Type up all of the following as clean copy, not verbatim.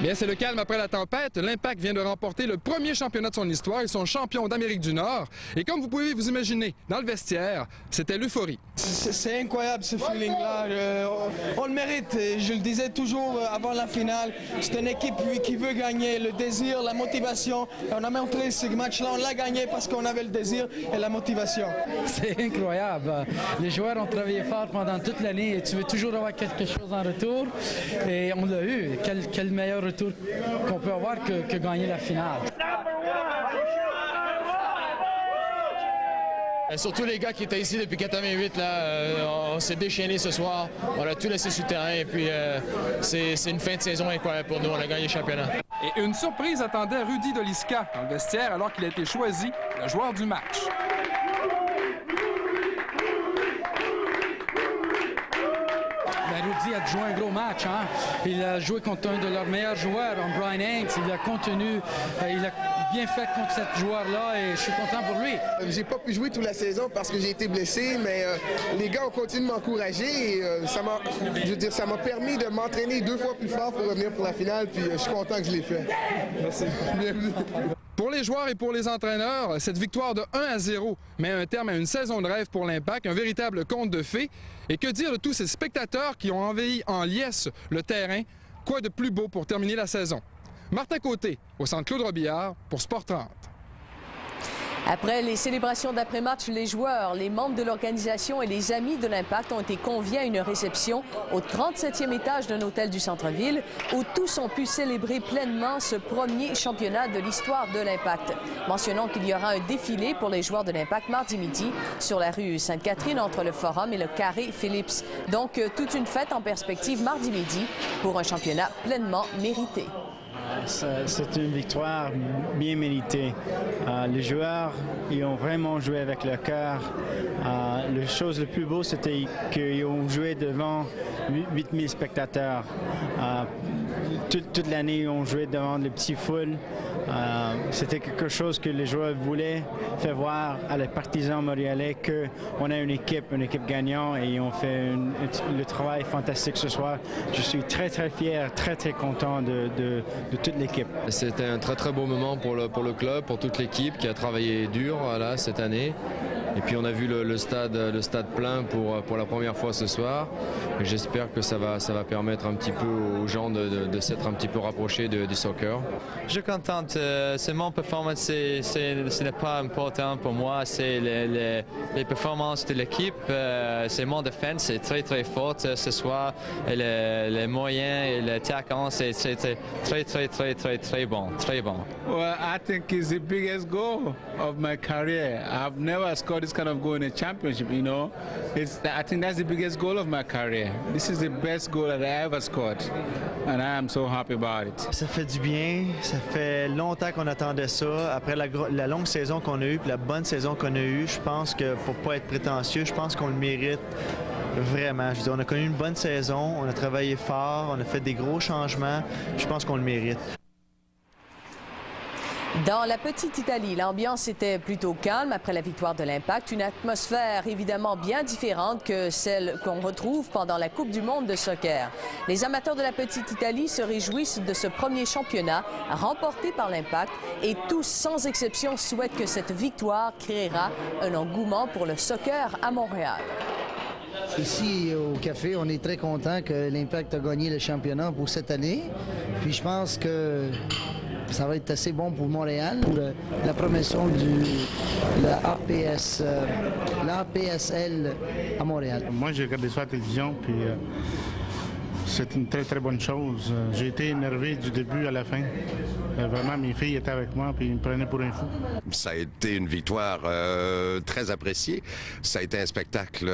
Bien, c'est le calme après la tempête. L'Impact vient de remporter le premier championnat de son histoire. Ils sont champions d'Amérique du Nord. Et comme vous pouvez vous imaginer, dans le vestiaire, c'était l'euphorie. C'est incroyable ce feeling-là. On le mérite. Je le disais toujours avant la finale. C'est une équipe qui veut gagner. Le désir, la motivation. Et on a montré ce match-là. On l'a gagné parce qu'on avait le désir et la motivation. C'est incroyable. Les joueurs ont travaillé fort pendant toute l'année et tu veux toujours avoir quelque chose en retour. Et on l'a eu. Quel meilleur retour qu'on peut avoir que gagner la finale. Et surtout les gars qui étaient ici depuis 88, on s'est déchaînés ce soir. On a tout laissé sur le terrain et puis c'est une fin de saison incroyable pour nous. On a gagné le championnat. Et une surprise attendait Rudy Doliska dans le vestiaire alors qu'il a été choisi le joueur du match. Rudy a joué un gros match. Hein? Il a joué contre un de leurs meilleurs joueurs, Brian Hanks. Il a contenu, il a bien fait contre ce joueur-là et je suis content pour lui. J'ai pas pu jouer toute la saison parce que j'ai été blessé, mais les gars ont continué de m'encourager et ça m'a permis de m'entraîner 2 fois plus fort pour revenir pour la finale, puis je suis content que je l'ai fait. Merci. Bienvenue. Pour les joueurs et pour les entraîneurs, cette victoire de 1-0 met un terme à une saison de rêve pour l'Impact, un véritable conte de fées. Et que dire de tous ces spectateurs qui ont envahi en liesse le terrain? Quoi de plus beau pour terminer la saison? Martin Côté, au centre Claude Robillard, pour Sport 30. Après les célébrations d'après-match, les joueurs, les membres de l'organisation et les amis de l'Impact ont été conviés à une réception au 37e étage d'un hôtel du centre-ville où tous ont pu célébrer pleinement ce premier championnat de l'histoire de l'Impact. Mentionnons qu'il y aura un défilé pour les joueurs de l'Impact mardi midi sur la rue Sainte-Catherine entre le Forum et le Carré Phillips. Donc, toute une fête en perspective mardi midi pour un championnat pleinement mérité. C'est une victoire bien méritée. Les joueurs, ils ont vraiment joué avec leur cœur. La chose la plus beau, c'était qu'ils ont joué devant 8000 spectateurs. Toute l'année, ils ont joué devant les petits foules. C'était quelque chose que les joueurs voulaient faire voir à les partisans montréalais qu'on a une équipe gagnante et ils ont fait le travail fantastique ce soir. Je suis très, très fier, très, très content de toute l'équipe. C'était un très, très beau moment pour le club, pour toute l'équipe qui a travaillé dur là, cette année. Et puis on a vu le stade plein pour la première fois ce soir. J'espère que ça va permettre un petit peu aux gens de s'être un petit peu rapprochés du soccer. Je suis content. C'est mon performance, ce n'est pas important pour moi. C'est les performances de l'équipe. C'est mon défense, c'est très très fort ce soir. Et les moyens et l'attaquant, c'est très bon, très bon. Well, I think it's the biggest goal of my career. I've never scored this kind of goal in a championship, you know. I think that's the biggest goal of my career. This is the best goal that I ever scored, and I am so happy about it. Ça fait du bien. Ça fait longtemps qu'on attendait ça. Après la longue saison qu'on a eue, puis la bonne saison qu'on a eue, je pense que pour pas être prétentieux, je pense qu'on le mérite. Vraiment. Je veux dire, on a connu une bonne saison, on a travaillé fort, on a fait des gros changements. Je pense qu'on le mérite. Dans la petite Italie, l'ambiance était plutôt calme après la victoire de l'Impact. Une atmosphère évidemment bien différente que celle qu'on retrouve pendant la Coupe du monde de soccer. Les amateurs de la petite Italie se réjouissent de ce premier championnat remporté par l'Impact et tous, sans exception, souhaitent que cette victoire créera un engouement pour le soccer à Montréal. Ici, au Café, on est très content que l'Impact a gagné le championnat pour cette année. Puis je pense que ça va être assez bon pour Montréal, pour la promotion de l'APSL à Montréal. Moi, j'ai regardé ça à la télévision, puis c'est une très, très bonne chose. J'ai été énervé du début à la fin. Vraiment, mes filles étaient avec moi, puis ils me prenaient pour un fou. Ça a été une victoire très appréciée. Ça a été un spectacle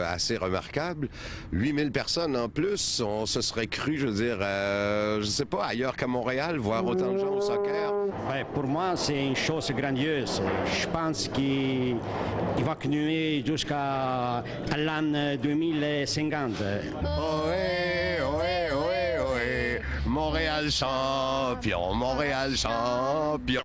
assez remarquable. 8000 personnes en plus. On se serait cru, je veux dire, je sais pas, ailleurs qu'à Montréal, voir autant de gens au soccer. Ouais, pour moi, c'est une chose grandiose. Je pense qu'il va continuer jusqu'à l'an 2050. Montréal champion, Montréal champion.